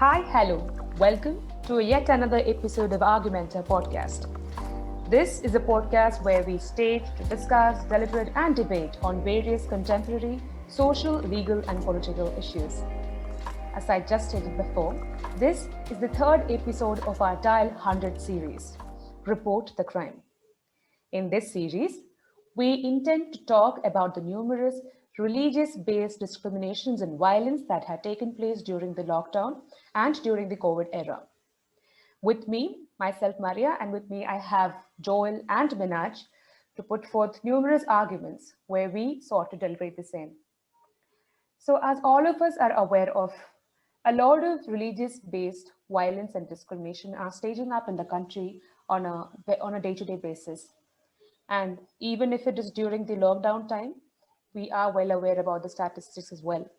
Hi, hello. Welcome to yet another episode of Argumenta podcast. This is a podcast where we state to discuss, deliberate, and debate on various contemporary social, legal, and political issues. As I just stated before, this is the third episode of our Dial 100 series, Report the Crime. In this series, we intend to talk about the numerous religious based discriminations and violence that had taken place during the lockdown and during the COVID era. With me, myself, Maria, and with me, I have Joel and Minaj to put forth numerous arguments where we sought to deliberate the same. So, as all of us are aware of, a lot of religious based violence and discrimination are staging up in the country on a day-to-day basis. And even if it is during the lockdown time, we are well aware about the statistics as well.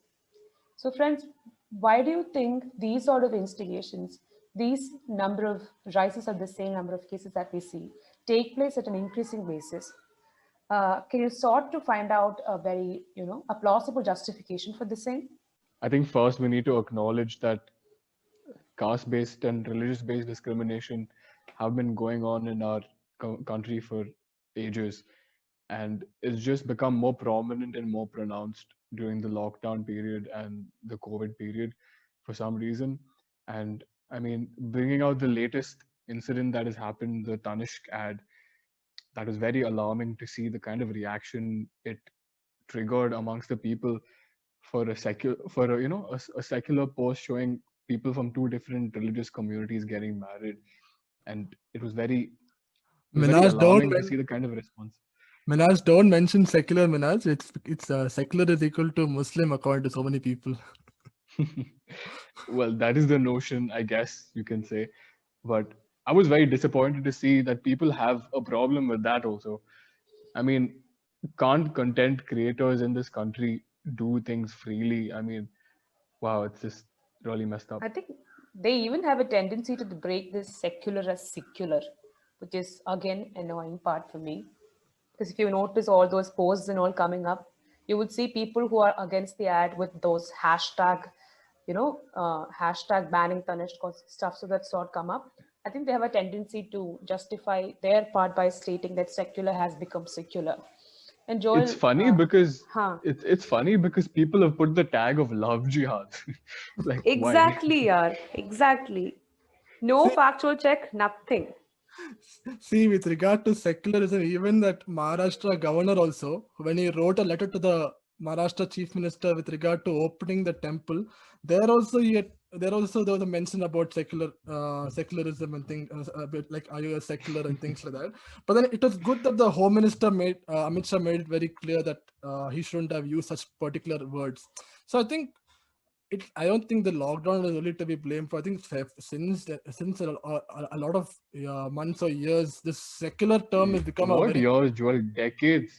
So, friends, why do you think these sort of instigations, these number of rises of the same number of cases that we see, take place at an increasing basis? Can you sort to find out a very, a plausible justification for the same? I think first we need to acknowledge that caste-based and religious-based discrimination have been going on in our country for ages, and it's just become more prominent and more pronounced during the lockdown period and the COVID period for some reason. And I mean, bringing out the latest incident that has happened, the Tanishq ad, that was very alarming to see the kind of reaction it triggered amongst the people for a secular for a secular post showing people from two different religious communities getting married, and it was very Minaj, don't alarming to men- see the kind of response. Minaj, don't mention secular, Minaj. It's secular is equal to Muslim according to so many people. Well, that is the notion, I guess you can say, but I was very disappointed to see that people have a problem with that also. I mean, can't content creators in this country do things freely? I mean, wow, it's just really messed up. I think they even have a tendency to break this secular as secular, which is again annoying part for me. Because if you notice all those posts and all coming up, you would see people who are against the ad with those hashtag, hashtag banning Tanishq stuff. So that sort come up. I think they have a tendency to justify their part by stating that secular has become secular. And It's Joel, funny because huh? it's funny because people have put the tag of love jihad. Like why? Exactly, yaar. Exactly. No See, factual check, nothing. see, with regard to secularism, even that Maharashtra governor also, when he wrote a letter to the Maharashtra chief minister with regard to opening the temple, there also he had, there was a mention about secularism and things a bit like are you a secular and things like that. But then it was good that the home minister made Amit Shah made it very clear that he shouldn't have used such particular words. So I think I don't think the lockdown is only to be blamed for. I think since a lot of months or years, this secular term has become a What very. yours, Joel? Decades.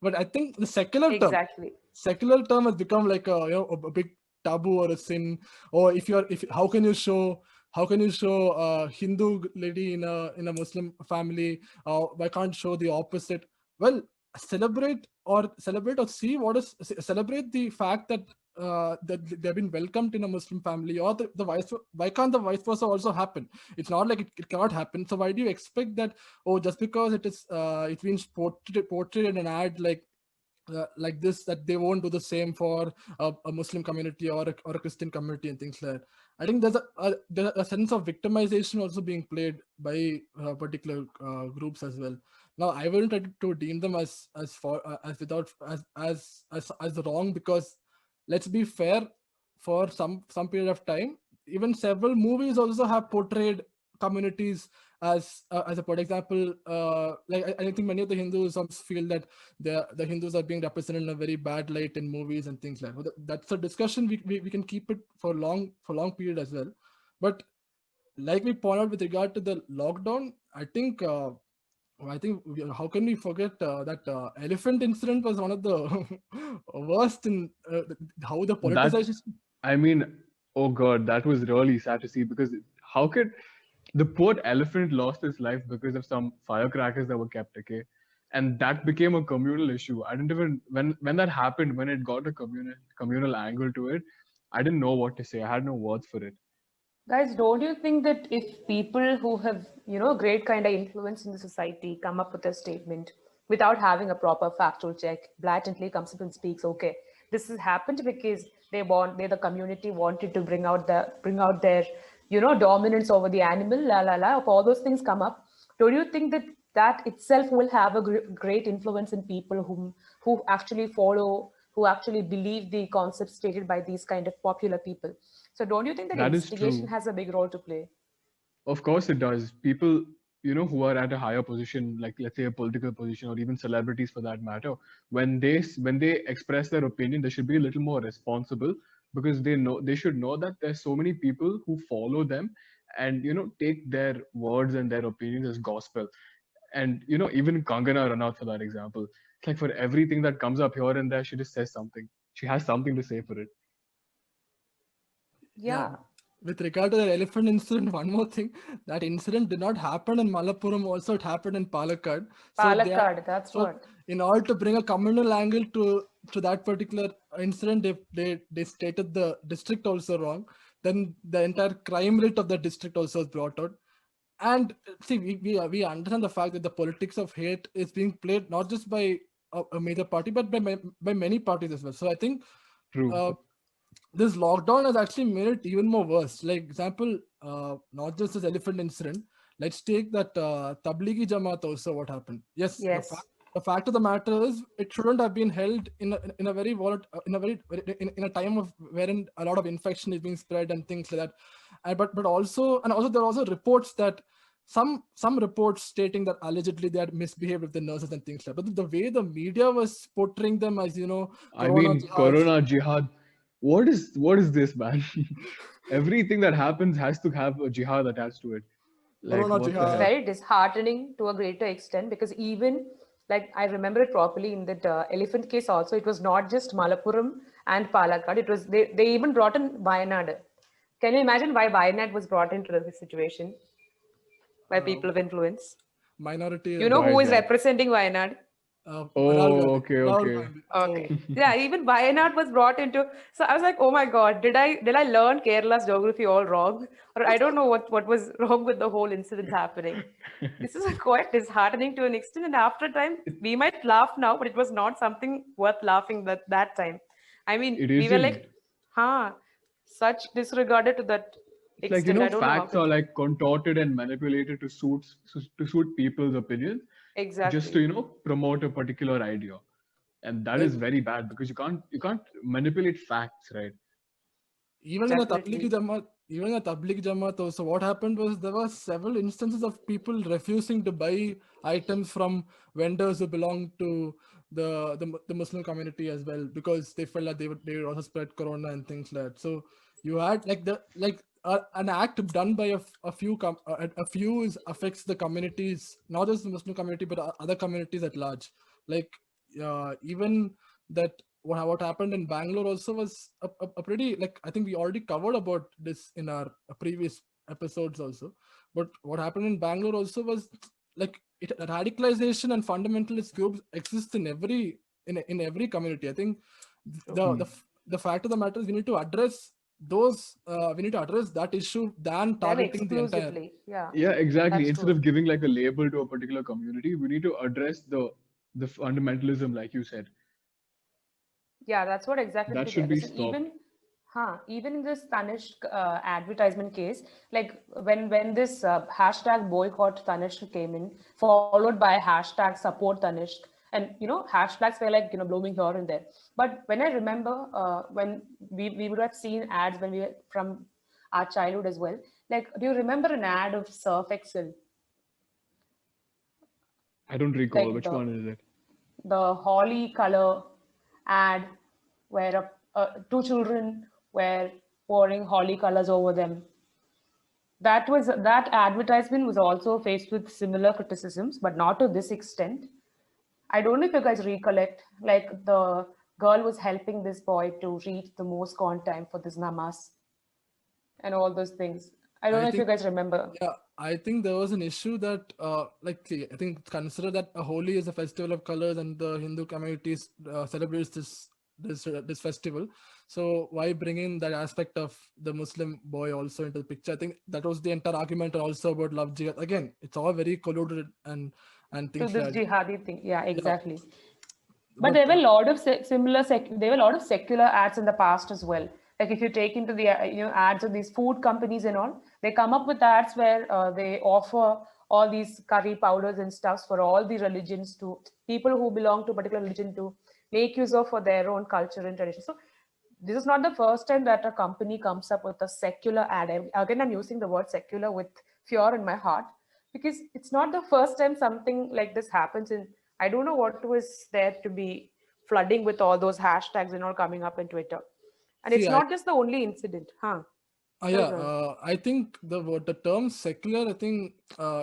But I think the Exactly. secular term has become like a big taboo or a sin. Or if how can you show a Hindu lady in a Muslim family? Why can't show the opposite? Well, celebrate or see what is celebrate the fact that they've been welcomed in a Muslim family, or the vice. Why can't the vice versa also happen? It's not like it cannot happen. So why do you expect that? Oh, just because it's been portrayed in an ad like this, that they won't do the same for a Muslim community or a Christian community and things like that. I think there's a sense of victimization also being played by particular groups as well. Now, I wouldn't try to deem them as without as wrong, because let's be fair, for some period of time, even several movies also have portrayed communities as a for example, I think many of the Hindus feel that the Hindus are being represented in a very bad light in movies and things like that. That's a discussion we can keep it for long period as well. But like we pointed out with regard to the lockdown, how can we forget that elephant incident was one of the worst in how the That politicization. I mean, oh god, that was really sad to see because how could the poor elephant lost his life because of some firecrackers that were kept, okay? And that became a communal issue. I didn't even when that happened, when it got a communal angle to it, I didn't know what to say. I had no words for it. Guys, don't you think that if people who have, great kind of influence in the society come up with a statement without having a proper factual check, blatantly comes up and speaks, okay, this has happened because the community wanted to bring out their, dominance over the animal, la la la, if all those things come up, don't you think that that itself will have a great influence in people who actually follow, who actually believe the concepts stated by these kind of popular people? So don't you think that That is instigation true. has a big role to play? Of course, it does. People, who are at a higher position, like let's say a political position, or even celebrities for that matter, when they express their opinion, they should be a little more responsible because they should know that there's so many people who follow them, and take their words and their opinions as gospel. And even Kangana Ranaut, for that example, it's like for everything that comes up here and there, she just says something. She has something to say for it. Yeah. Yeah, With regard to the elephant incident, one more thing, that incident did not happen in Malappuram. Also, it happened in Palakkad. So Palakkad, that's so what. in order to bring a communal angle to that particular incident, they stated the district also wrong. Then the entire crime rate of the district also was brought out. And see, we understand the fact that the politics of hate is being played not just by a major party, but by many parties as well. So I think True. uh, this lockdown has actually made it even more worse. Like example, not just this elephant incident. Let's take that Tablighi Jamaat also. What happened? Yes, Yes. the fact of the matter is it shouldn't have been held in a very in a time of wherein a lot of infection is being spread and things like that. But also there are also reports that some reports stating that allegedly they had misbehaved with the nurses and things like that. But the way the media was portraying them as I corona mean, jihads. Corona Jihad. What is this, man? Everything that happens has to have a jihad attached to it. Like, Corona what the It's jihad. hell? very disheartening to a greater extent because even like I remember it properly in that elephant case also, it was not just Malappuram and Palakkad. It was they even brought in Wayanad. Can you imagine why Wayanad was brought into this situation by Uh, people of influence? Minority You know and Why who is is that? representing Wayanad? Rahul Oh, Gandhi. okay, Rahul okay. Gandhi. So Okay. Yeah, even Wayanad was brought into. So I was like, oh my God, did I learn Kerala's geography all wrong? Or I don't know what was wrong with the whole incident happening. This is quite disheartening to an extent. And after a time, we might laugh now, but it was not something worth laughing that time. I mean, It we were isn't. like, huh, such disregarded to that It's like, extent. I don't know how facts to. are like contorted and manipulated to suit people's opinions, just to Exactly. promote a particular idea. And that like is very bad because you can't manipulate facts, right? even in a Definitely. Tablighi Jamaat also, what happened was there were several instances of people refusing to buy items from vendors who belong to the Muslim community as well because they felt that they would also spread corona and things like that. So you had an act done by a few affects the communities, not just the Muslim community but other communities at large. Like even that what happened in Bangalore also was a pretty, like, I think we already covered about this in our previous episodes also. But what happened in Bangalore also was like radicalization and fundamentalist groups exist in every community. I think True. the the fact of the matter is we need to address that issue than Them targeting the entire. exclusively. Yeah, Yeah, exactly. that's Instead true. of giving like a label to a particular community, we need to address the fundamentalism, like you said. Yeah, that's what exactly That to be should be addressed. And stopped. even in this Tanishq advertisement case, like when this hashtag boycott Tanishq came in, followed by hashtag support Tanishq, and hashtags were like blooming here and there. But when I remember when we would have seen ads when we were from our childhood as well. Like, do you remember an ad of Surf Excel? I don't recall Like which one is it. the holly color ad where two children were pouring holly colors over them. That advertisement was also faced with similar criticisms, but not to this extent. I don't know if you guys recollect, like the girl was helping this boy to reach the most time for this namas and all those things. I don't I know if you think guys remember. Yeah, I think there was an issue that, see, I think consider that Holi is a festival of colors and the Hindu communities celebrates this this festival. So why bring in that aspect of the Muslim boy also into the picture? I think that was the entire argument, and also about love jihad. Again, it's all very colluded and To things this like that. jihadi thing. Yeah, Yeah, exactly. But but there were a lot of there were a lot of secular ads in the past as well. Like if you take into the ads of these food companies and all, they come up with ads where they offer all these curry powders and stuffs for all the religions, to people who belong to a particular religion, to make use of for their own culture and tradition. So this is not the first time that a company comes up with a secular ad. Again, I'm using the word secular with fear in my heart, because it's not the first time something like this happens. And I don't know what was there to be flooding with all those hashtags and all coming up in Twitter. And see, it's not just the only incident, huh? Sorry, yeah, Rohit. I think the term secular, I think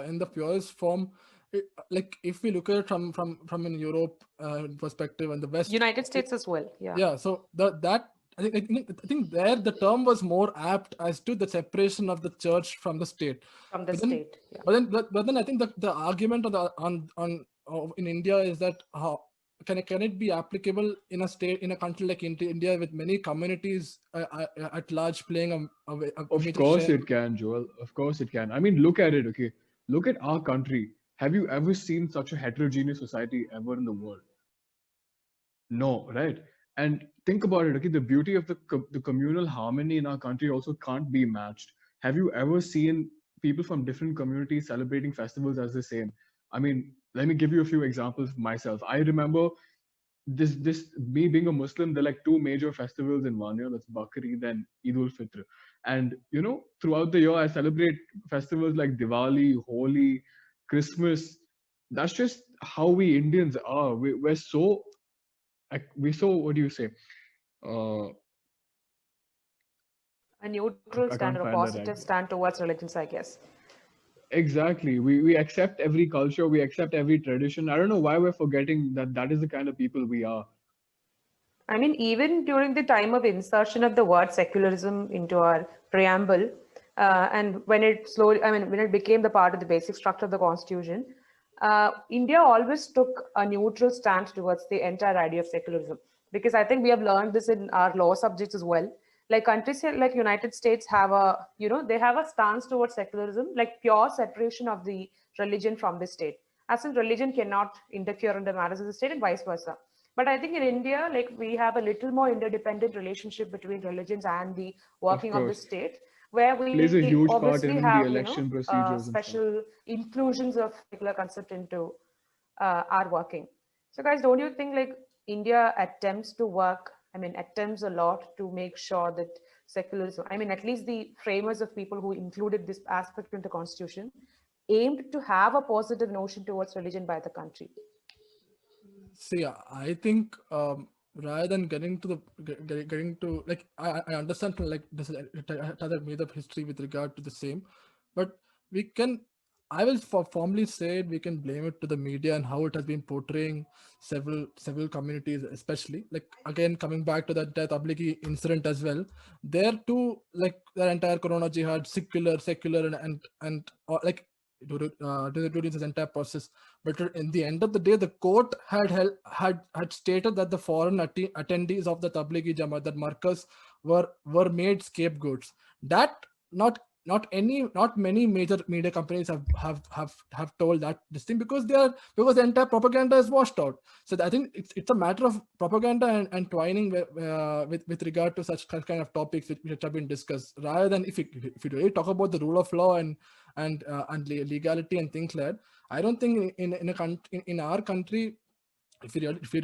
in the purest form, like if we look at it from in Europe perspective and the West, United States as well. Yeah, yeah. So that I think there the term was more apt as to the separation of the church from the state. from the But then, state. Yeah. but then I think the argument on in India is that how can it be applicable in a state, in a country like India, with many communities at large playing a Of major course share. it can, Joel. Of course it can. I mean, look at it, okay? Look at our country. Have you ever seen such a heterogeneous society ever in the world? No, right? And think about it, okay? The beauty of the communal harmony in our country also can't be matched. Have you ever seen people from different communities celebrating festivals as the same? I mean, let me give you a few examples myself. I remember this me being a Muslim, there are like two major festivals in one year. That's Bakri, then Eid ul Fitr. And throughout the year, I celebrate festivals like Diwali, Holi, Christmas. That's just how we Indians are. We're so what do you say? Uh, A neutral I stand can't or a find that right. positive stand towards religions, I guess. Exactly. We accept every culture, we accept every tradition. I don't know why we're forgetting that that is the kind of people we are. I mean, even during the time of insertion of the word secularism into our preamble, and when it slowly, I mean, when it became the part of the basic structure of the constitution, India always took a neutral stance towards the entire idea of secularism. Because I think we have learned this in our law subjects as well. Like countries like United States have they have a stance towards secularism, like pure separation of the religion from the state. As in, religion cannot interfere in the matters of the state, and vice versa. But I think in India, like we have a little more interdependent relationship between religions and the Of working of the course. state, where Plays we a huge part obviously in the have, election procedures and stuff. special inclusions of particular concept into our working. So, guys, don't you think like India attempts to work? I mean, attempts a lot to make sure that secularism. I mean, at least the framers of people who included this aspect into constitution aimed to have a positive notion towards religion by the country. See, I think rather than getting to, like, I understand, like, this is another made up history with regard to the same, but we can, I will formally say it, we can blame it to the media and how it has been portraying several communities, especially, like, again coming back to that Tablighi incident as well. There too, like, their entire Corona jihad, secular and like, during this entire process. But in the end of the day, the court had stated that the foreign attendees of the Tablighi Jamaat, that Marcus, were made scapegoats. That not many major media companies have told that this thing, because the entire propaganda is washed out. So I think it's a matter of propaganda and twining with regard to such kind of topics which have been discussed, rather than if you really talk about the rule of law and legality and things like that. I don't think in our country, if we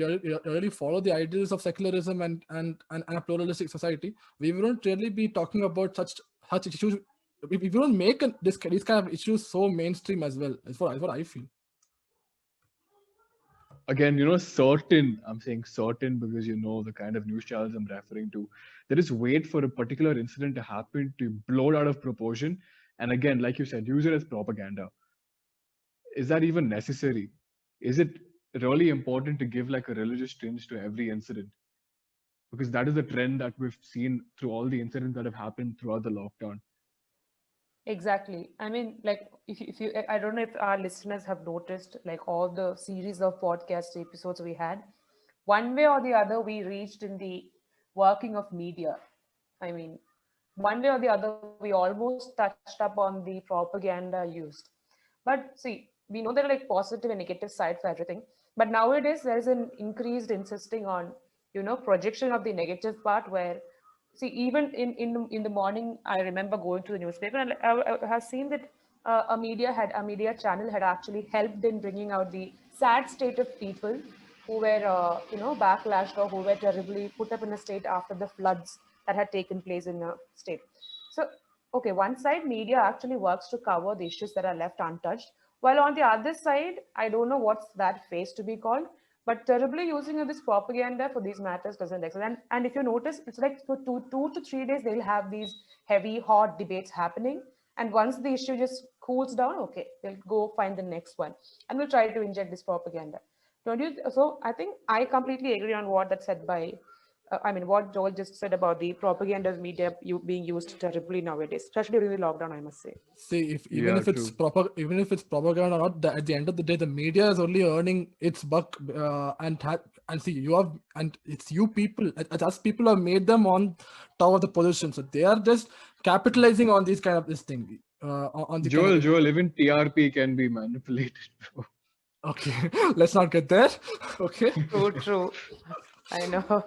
really follow the ideals of secularism and a pluralistic society, we wouldn't really be talking about such issues. We don't make these kind of issues so mainstream as well. That's what I feel. Again, I'm saying certain because you know the kind of news channels I'm referring to. There is wait for a particular incident to happen to blow it out of proportion. And again, like you said, use it as propaganda. Is that even necessary? Is it really important to give like a religious tinge to every incident? Because that is the trend that we've seen through all the incidents that have happened throughout the lockdown. Exactly. I mean, like, I don't know if our listeners have noticed, like, all the series of podcast episodes we had. one way or the other, we reached in the working of media. I mean, one way or the other, we almost touched up on the propaganda used. But see, we know there are like positive and negative sides for everything. But nowadays, there is an increased insisting on, projection of the negative part where, see, even in the morning, I remember going to the newspaper and I have seen that a media channel had actually helped in bringing out the sad state of people who were, backlashed or who were terribly put up in a state after the floods that had taken place in the state. So, okay, one side, media actually works to cover the issues that are left untouched, while on the other side, I don't know what's that phase to be called, but terribly using of this propaganda for these matters doesn't exist. And if you notice, it's like for 2 to 3 days, they'll have these heavy, hot debates happening. And once the issue just cools down, okay, they'll go find the next one and we'll try to inject this propaganda. Don't you? So I think I completely agree on what that said by what Joel just said about the propaganda media being used terribly nowadays, especially during the lockdown, I must say. See, Yeah, even if it's propaganda or not, at the end of the day, the media is only earning its buck. And see, it's you people, us people have made them on top of the position, so they are just capitalizing on these kind of this thing. On the Joel, even TRP can be manipulated. Okay, let's not get there. Okay. True. I know.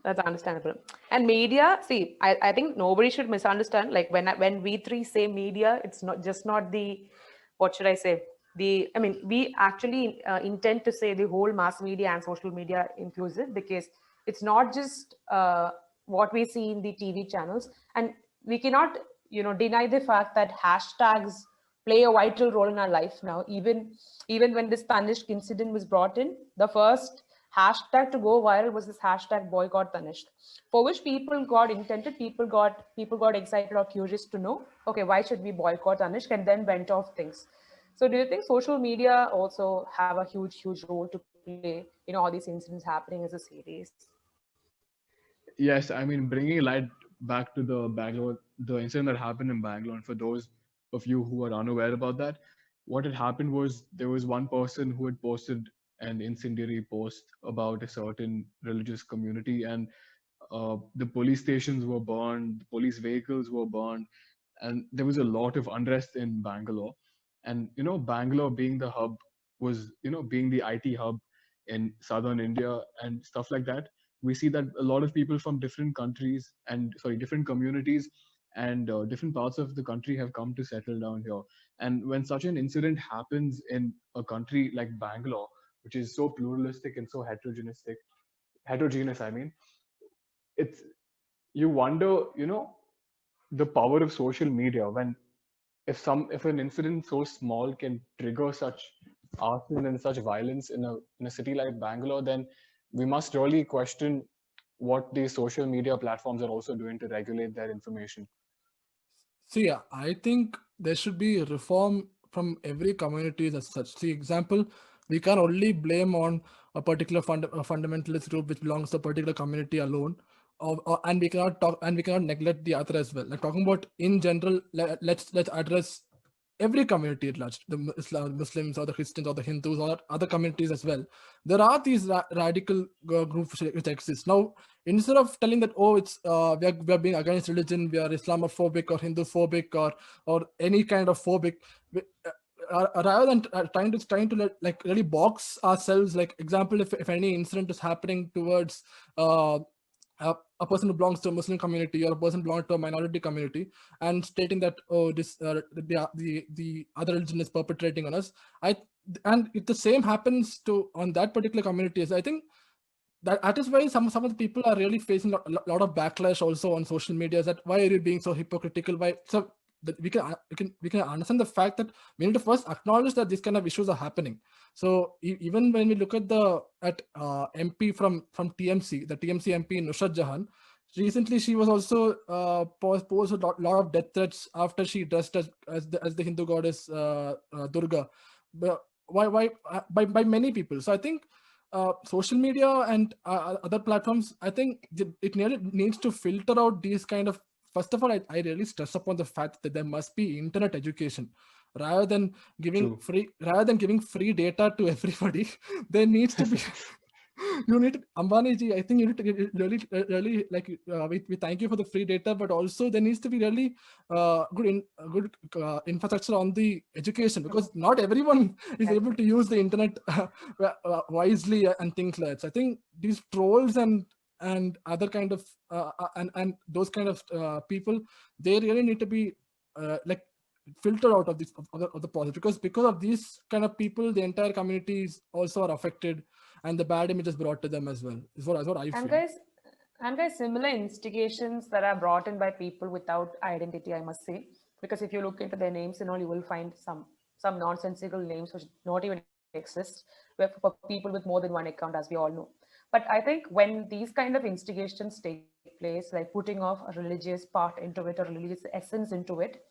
That's understandable. And media, see, I think nobody should misunderstand. Like when we three say media, it's not the, what should I say? We actually intend to say the whole mass media and social media inclusive, because it's not just what we see in the TV channels. And we cannot, deny the fact that hashtags play a vital role in our life now. Even when this Tanishq incident was brought in, the first hashtag to go viral was this hashtag boycott Tanishq, for which people got excited or curious to know, okay, why should we boycott Tanishq, and then went off things. So do you think social media also have a huge role to play in all these incidents happening as a series? Yes, I mean, bringing light back to the Bangalore, the incident that happened in Bangalore, and for those of you who are unaware about that, what had happened was there was one person who had posted an incendiary post about a certain religious community, and the police stations were burned, the police vehicles were burned, and there was a lot of unrest in Bangalore. And Bangalore being the hub was, being the IT hub in southern India and stuff like that. We see that a lot of people from different countries and different communities and different parts of the country have come to settle down here. And when such an incident happens in a country like Bangalore, which is so pluralistic and so heterogeneous, I mean, it's, you wonder, the power of social media when if an incident so small can trigger such arson and such violence in a city like Bangalore, then we must really question what these social media platforms are also doing to regulate their information. See, I think there should be reform from every community as such. See, example, we can only blame on a particular fundamentalist group which belongs to a particular community alone, and we cannot neglect the other as well. Like talking about in general, let's address every community at large, the Muslims or the Christians or the Hindus or other communities as well. There are these radical groups which exist. Now, instead of telling that, oh, it's we are being against religion, we are Islamophobic or Hinduphobic or any kind of phobic, rather than trying to really box ourselves. Like example, if any incident is happening towards a person who belongs to a Muslim community or a person belonging to a minority community, and stating that, oh, this the other religion is perpetrating on us, and if the same happens on that particular community, I think that is why some of the people are really facing a lot of backlash also on social media. Is that why are you being so hypocritical? So that we can understand the fact that we need to first acknowledge that these kind of issues are happening. So even when we look at MP from TMC, the TMC MP Nusrat Jahan, recently she was also posed a lot of death threats after she dressed as the Hindu goddess Durga, by many people. So I think social media and other platforms, I think it needs to filter out these kind of. First of all, I really stress upon the fact that there must be internet education. Rather than giving free data to everybody, there needs to be You need to, Ambani ji, I think you need to really like we thank you for the free data, but also there needs to be really good infrastructure on the education, because not everyone is able to use the internet wisely and things like that. So I think these trolls and other kind of and those kind of people, they really need to be like filtered out of this of the process, because of these kind of people, the entire communities also are affected, and the bad image is brought to them as well. Is what I feel. And guys, similar instigations that are brought in by people without identity, I must say, because if you look into their names and all, you will find some nonsensical names which not even exist, where for people with more than one account, as we all know. But I think when these kind of instigations take place, like putting off a religious part into it or religious essence into it,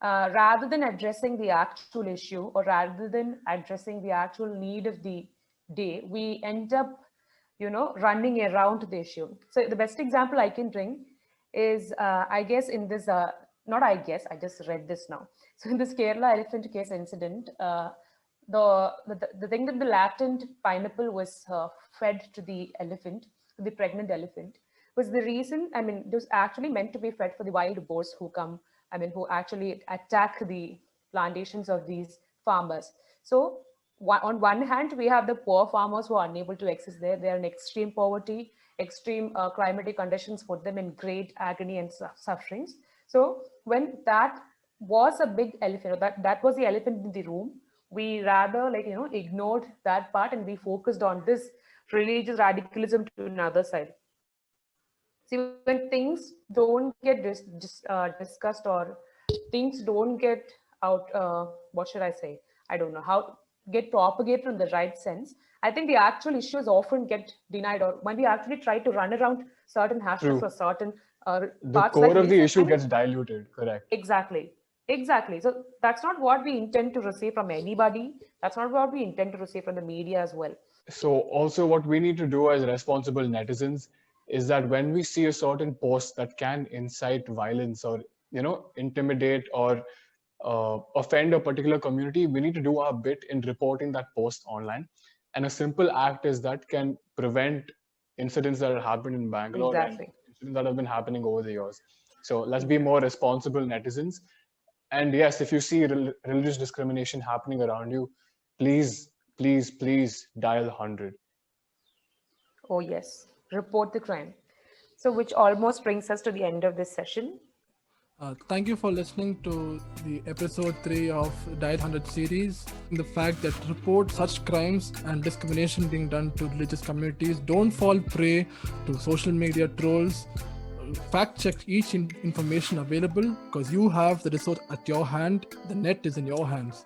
rather than addressing the actual issue or rather than addressing the actual need of the day, we end up, running around the issue. So the best example I can bring is, I guess in this, not I guess, I just read this now. So in this Kerala elephant case incident, the thing that the latent pineapple was fed to the elephant, to the pregnant elephant, was the reason. I mean, it was actually meant to be fed for the wild boars who come, who actually attack the plantations of these farmers. So on one hand, we have the poor farmers who are unable to access there. They are in extreme poverty, extreme climatic conditions put them in great agony and sufferings. So when that was a big elephant, that was the elephant in the room, we rather ignored that part and we focused on this religious radicalism to another side. See, when things don't get discussed or things don't get out, what should I say? I don't know how get propagated in the right sense. I think the actual issues often get denied, or when we actually try to run around certain hashtags or certain the parts. core of the issue gets diluted. Correct. Exactly. So that's not what we intend to receive from anybody. That's not what we intend to receive from the media as well. So also what we need to do as responsible netizens is that when we see a certain post that can incite violence or, intimidate or offend a particular community, we need to do our bit in reporting that post online. And a simple act is that can prevent incidents that have happened in Bangalore and incidents that have been happening over the years. So let's be more responsible netizens. And yes, if you see religious discrimination happening around you, please dial 100. Oh yes, report the crime. So which almost brings us to the end of this session. Thank you for listening to the episode 3 of Dial 100 series. The fact that report such crimes and discrimination being done to religious communities. Don't fall prey to social media trolls. Fact check each information available, because you have the resource at your hand. The net is in your hands.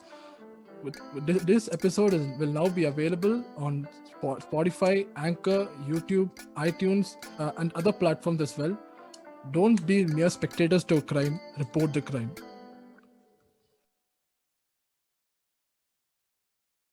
This episode will now be available on Spotify, Anchor, YouTube, iTunes, and other platforms as well. Don't be mere spectators to a crime. Report the crime.